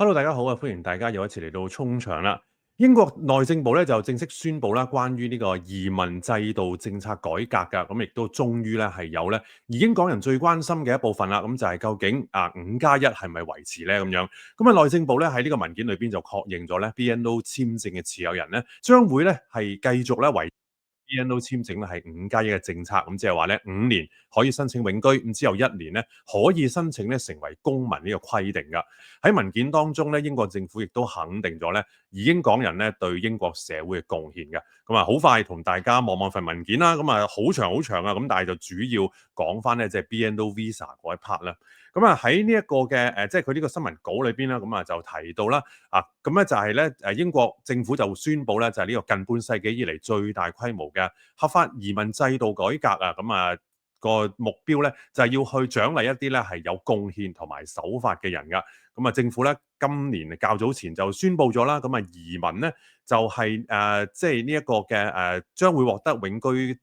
Hello，大家好啊！歡迎大家又一次嚟到衝場啦。英國內政部咧就正式宣布啦，關於呢個移民制度政策改革㗎，咁亦都終於咧係有咧移英港人最關心嘅一部分啦。咁就係究竟5+1係咪維持咧咁樣？咁啊內政部咧喺呢個文件裏邊就確認咗咧 BNO 簽證嘅持有人咧將會咧係繼續咧維BNO 簽證咧係5+1嘅政策，咁即係話咧5年可以申請永居，咁之後1年咧可以申請咧成為公民呢個規定㗎。喺文件當中咧，英國政府亦都肯定咗咧移英港人咧對英國社會嘅貢獻嘅。咁啊，好快同大家望望份文件啦。咁啊，好長好長啊，咁但係就主要講翻咧即係 BNO Visa 嗰一 part 啦。咁啊喺呢一個嘅即係佢呢個新聞稿裏邊啦，咁啊就提到啦，咁咧就係咧英國政府就宣布咧就係呢個近半世紀以嚟最大規模嘅合法移民制度改革啊，咁啊個目標咧就係要去獎勵一啲咧係有貢獻同埋守法嘅人噶。咁啊政府咧今年較早前就宣布咗啦，咁啊移民咧就係即係呢一個嘅將會獲得永居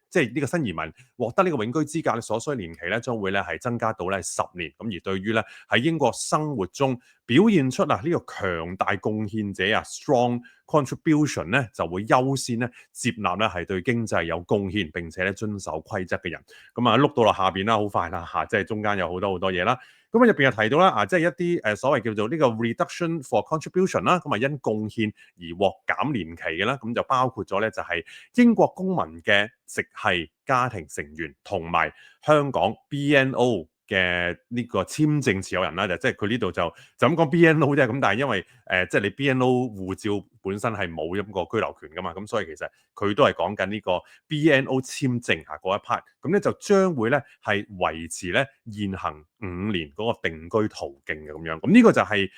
即係呢個新移民獲得呢個永居資格咧所需年期咧將會咧係增加到咧10年。咁而對於咧喺英國生活中表現出呢個強大貢獻者strong contribution 咧就會優先咧接納咧係對經濟有貢獻並且咧遵守規則嘅人。咁啊碌到落下邊啦，好快啦嚇，即係中間有好多嘢啦。咁啊入邊又提到啦即係一啲所謂叫做呢個 reduction for contribution 啦，咁啊因貢獻而獲減年期嘅啦，咁就包括咗咧就係英國公民嘅直系家庭成員同埋香港 BNO 嘅呢個簽證持有人啦，即係佢呢度就咁講 BNO 啫，咁但係因為即係你 BNO 護照本身係冇一個居留權噶嘛，咁所以其實佢都係講緊呢個 BNO 簽證嗰一 part，咁咧就將會咧係維持咧現行5年嗰個定居途徑嘅咁樣，咁呢個就係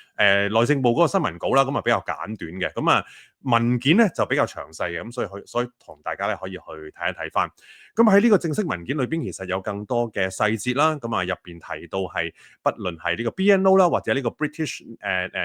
內政部嗰個新聞稿啦，咁啊比較簡短嘅，咁啊文件咧就比較詳細嘅，咁所以同大家咧可以去睇一睇翻。咁喺呢個正式文件裏邊，其實有更多嘅細節啦。咁啊，入邊提到係不論係呢個 BNO 啦，或者呢個 British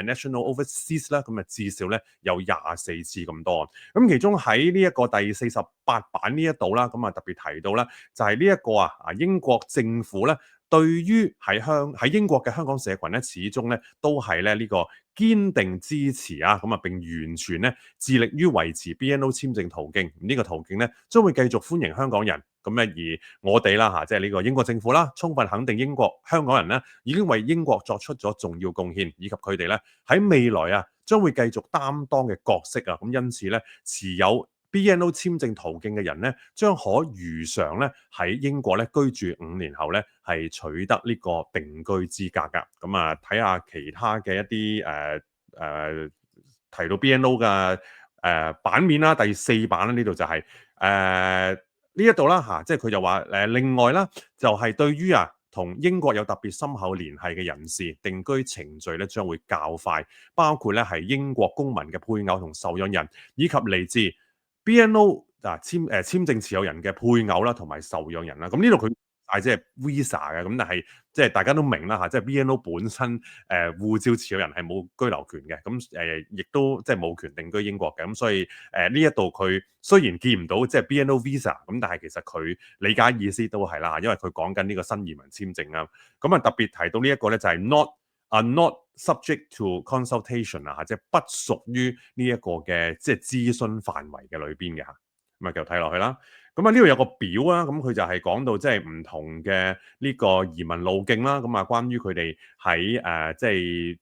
National Overseas 啦，咁啊至少咧有24次咁多。咁其中喺呢一個第48版呢一度啦，咁啊特別提到啦，就係呢一個英國政府咧。對於喺英國嘅香港社群咧，始終咧都係咧呢個堅定支持咁啊並完全咧致力於維持 BNO 簽證途徑。呢個途徑咧將會繼續歡迎香港人。咁咧而我哋啦即係呢個英國政府啦，充分肯定香港人咧已經為英國作出咗重要貢獻，以及佢哋咧喺未來將會繼續擔當嘅角色咁因此咧持有BNO 簽證途徑嘅人咧，將可如常咧喺英國咧居住5年後咧，係取得呢個定居資格噶。咁啊，睇下其他嘅一啲提到 BNO 嘅版面啦，第4版啦，呢度就係呢一度啦即係佢就話另外啦，就係對於同英國有特別深厚聯繫嘅人士，定居程序咧將會較快，包括咧係英國公民嘅配偶同受養人，以及嚟自BNO 簽證持有人嘅配偶啦，同埋受養人啦。咁呢度佢即係 Visa 嘅，咁但係即係大家都明啦即係 BNO 本身護照持有人係冇居留權嘅，咁亦都即係冇權定居英國嘅，咁所以呢一度佢雖然見唔到即係 BNO Visa，咁但係其實佢理解意思都係啦，因為佢講緊呢個新移民簽證啊。咁啊特別提到呢一個咧就係 not subject to consultation 即係不屬於呢一個嘅即係諮詢範圍嘅裏邊嘅嚇。咁啊繼續睇落去啦。咁啊呢度有個表咁佢就係講到即係唔同嘅呢個移民路徑啦。咁啊關於佢哋喺即係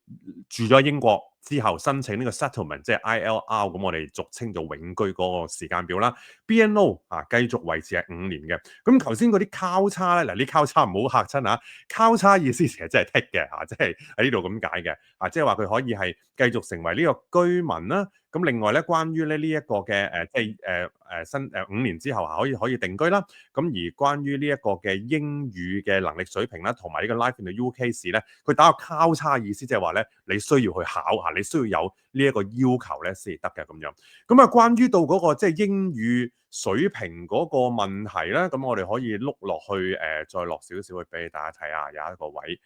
住咗英國之後申請呢個 settlement，即係 ILR，咁我哋俗稱做永居嗰個時間表啦。BNO 繼續維持係5年嘅。咁頭先嗰啲交叉咧，嗱啲交叉唔好嚇親交叉意思其實真係剔嘅即係喺呢度咁解嘅即係話佢可以係繼續成為呢個居民啦。咁另外咧，關於咧呢一個嘅即係新5年之後可以定居啦。咁而關於呢一個嘅英語嘅能力水平啦，同埋呢個 Life in the UK 時咧，佢打個交叉意思，即係話咧你需要去考你需要有呢一個要求咧先得嘅咁樣。咁啊，關於到嗰個即係英語水平嗰個問題咧，咁我哋可以碌落去再落少少去俾大家睇下，有一個位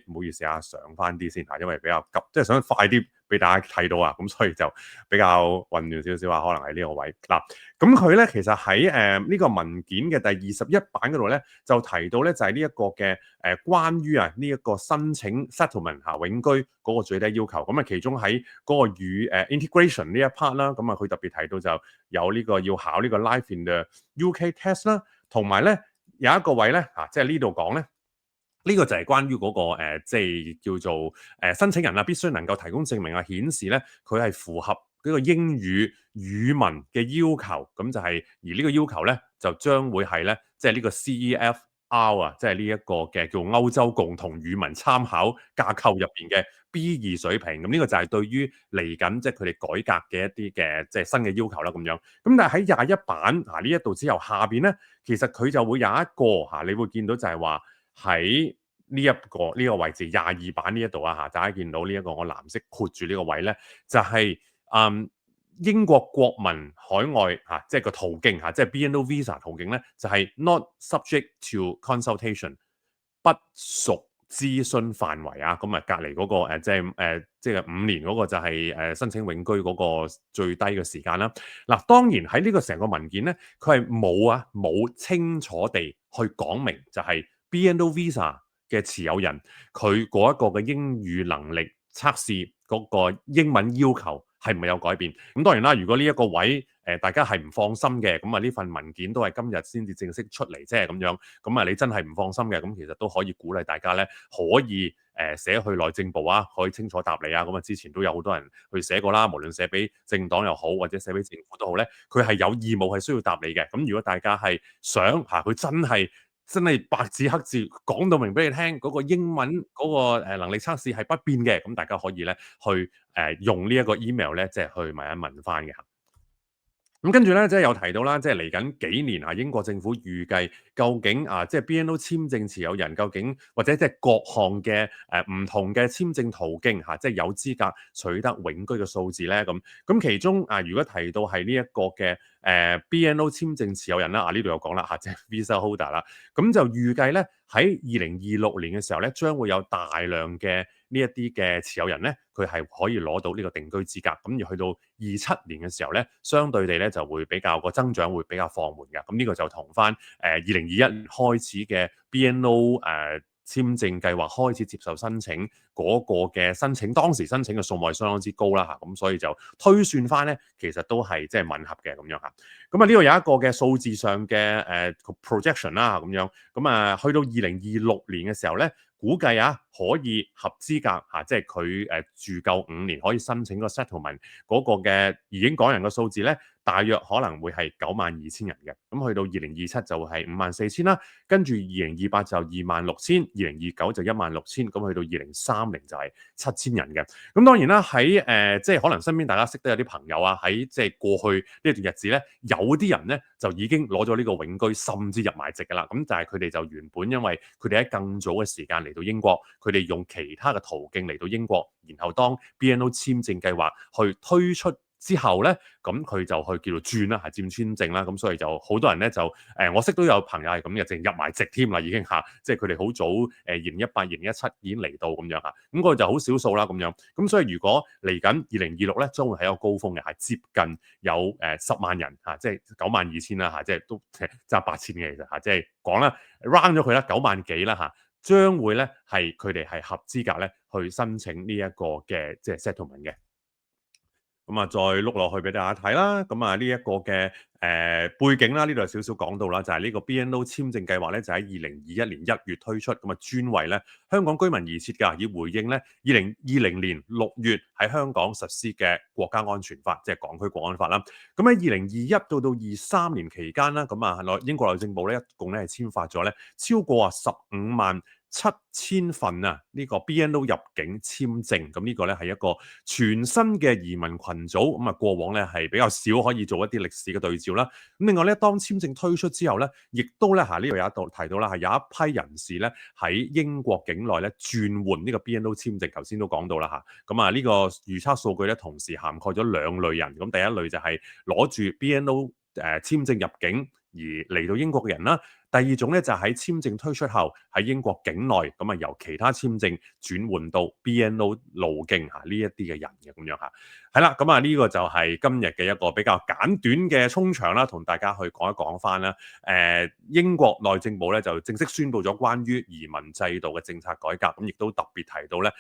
唔好意思啊，上翻啲先嚇，因為比較急，即係想快啲俾大家睇到啊，咁所以就比較混亂少少啊，可能係呢個位嗱。咁佢咧其實喺呢個文件嘅第21版嗰度咧，就提到咧就係呢一個嘅關於呢一個申請 settlement 永居嗰個最低要求。咁啊其中喺嗰個與integration 呢一 part 啦，咁啊佢特別提到就有呢個要考呢個 Life in the UK test 啦，同埋咧有一個位咧即係呢度講咧。呢個就係關於嗰個即係叫做申請人必須能夠提供證明顯示咧佢係符合呢個英語語文嘅要求，咁就係而呢個要求咧就將會係咧即係呢個 CEFR 即係呢一個嘅叫歐洲共同語文參考架構入邊嘅 B2 水平，咁呢個就係對於嚟緊即係佢哋改革嘅一啲嘅即係新嘅要求啦咁樣。咁但係喺21版呢一度之後下邊咧，其實佢就會有一個你會見到就係話。喺呢個位置22版呢一度大家見到呢一個我藍色括住呢個位咧，就係、英國國民海外即係個途徑即係 BNO Visa 途徑咧，就係 not subject to consultation， 不屬諮詢範圍咁隔離嗰個即係5年嗰個就係申請永居嗰個最低嘅時間啦。嗱，當然喺呢個成個文件咧，佢係冇清楚地去講明就係、BNO Visa 嘅持有人，佢嗰一個嘅英語能力測試嗰個英文要求係唔係有改變？咁當然啦，如果呢一個位大家係唔放心嘅，咁呢份文件都係今日先至正式出嚟啫咁樣。咁你真係唔放心嘅，咁其實都可以鼓勵大家咧，可以寫去內政部可以清楚答你咁之前都有好多人去寫過啦，無論寫俾政黨又好，或者寫俾政府都好咧，佢係有義務係需要答你嘅。咁如果大家係想佢真係白紙黑字講到明俾你聽，嗰個英文嗰個能力測試係不變嘅，咁大家可以咧去用呢一個 email 咧，即係去問一問翻嘅。咁跟住咧，即係有提到啦，即係嚟緊幾年英國政府預計究竟即係 BNO 簽證持有人究竟或者即係各項嘅唔同嘅簽證途徑即係有資格取得永居嘅數字咧。咁其中如果提到係呢一個嘅BNO 簽證持有人啦，呢度有講啦即係 Visa Holder 啦，咁就預計咧喺2026年嘅時候咧，將會有大量嘅呢一啲嘅持有人咧，佢係可以攞到呢個定居資格。咁而去到27年嘅時候咧，相對地咧就會比較個增長會比較放緩嘅。咁呢個就同翻2021年開始嘅 BNO 簽證計劃開始接受申請嗰個嘅當時申請嘅數目係相當之高啦咁所以就推算翻咧，其實都係即係吻合嘅咁樣咁呢度有一個嘅數字上嘅projection 啦咁樣。咁去到2026年嘅時候咧，估計可以合資格即係佢住夠5年可以申請個 settlement 嗰個嘅移英港人嘅數字咧，大約可能會係92,000人嘅。咁去到2027就係54,000啦，跟住2028就26,000， 2029就16,000，咁去到2030就係7,000人嘅。咁當然啦，喺即係可能身邊大家識得有啲朋友喺即係過去呢段日子咧，有啲人咧就已經攞咗呢個永居，甚至入埋籍㗎啦。咁但係佢哋就原本因為佢哋喺更早嘅時間嚟到英國，佢哋用其他嘅途徑嚟到英國，然後當 BNO 簽證計劃去推出之後咧，咁佢就去叫做轉啦，佔簽證啦。咁所以就好多人咧就我識都有朋友係咁嘅，淨入埋籍添啦已經即係佢哋好早2018、2017已經嚟到咁樣咁嗰個就好少數啦咁樣。咁所以如果嚟緊2026咧，將會係一個高峰嘅，係接近有10萬人即係92,000啦即係都爭8,000嘅其實即係講啦 round 咗佢啦9萬幾啦將會咧係佢哋係合資格咧去申請呢一個嘅即係 settlement 嘅。咁再碌落去俾大家睇啦。咁呢一個嘅背景啦，呢度有少少講到啦，就係呢個 BNO 簽證計劃咧，就喺2021年1月推出，咁專為咧香港居民而設㗎，以回應咧2020年6月喺香港實施嘅國家安全法，即係港區國安法啦。咁喺2021到23年期間啦，咁英國內政部咧一共咧係簽發咗咧超過157,000份呢個 BNO 入境簽證。咁呢個咧係一個全新嘅移民群組。咁過往咧係比較少可以做一啲歷史嘅對照啦。咁另外咧，當簽證推出之後咧，亦都咧呢度有一度提到啦，係有一批人士咧喺英國境內咧轉換呢個 BNO 簽證。頭先都講到啦咁呢個預測數據咧同時涵蓋咗兩類人。咁第一類就係攞住 BNO 簽證入境而嚟到英國嘅人啦。第二種咧就喺簽證推出後喺英國境內咁啊，由其他簽證轉換到 BNO 路徑嚇呢一啲嘅人嘅咁樣嚇。係啦，咁啊呢個就係今日嘅一個比較簡短嘅沖場啦，同大家去講一講翻啦。英國內政部咧就正式宣布咗關於移民制度嘅政策改革，咁亦都特別提到咧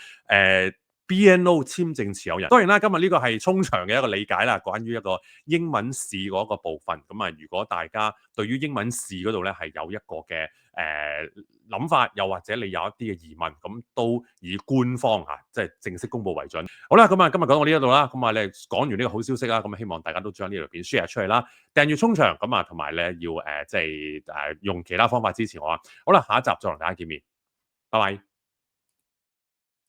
BNO 簽證持有人。當然啦，今日呢個係沖場嘅一個理解啦，關於一個英文試嗰個部分。咁啊，如果大家對於英文試嗰度咧係有一個嘅諗法，又或者你有一啲嘅疑問，咁都以官方即係正式公佈為準。好啦，咁啊今日講到呢一度啦，咁啊你講完呢個好消息啦，咁啊希望大家都將呢條片 share 出嚟啦，訂閱沖場，咁啊同埋咧要即係用其他方法支持我啊。好啦，下一集再同大家見面，拜拜。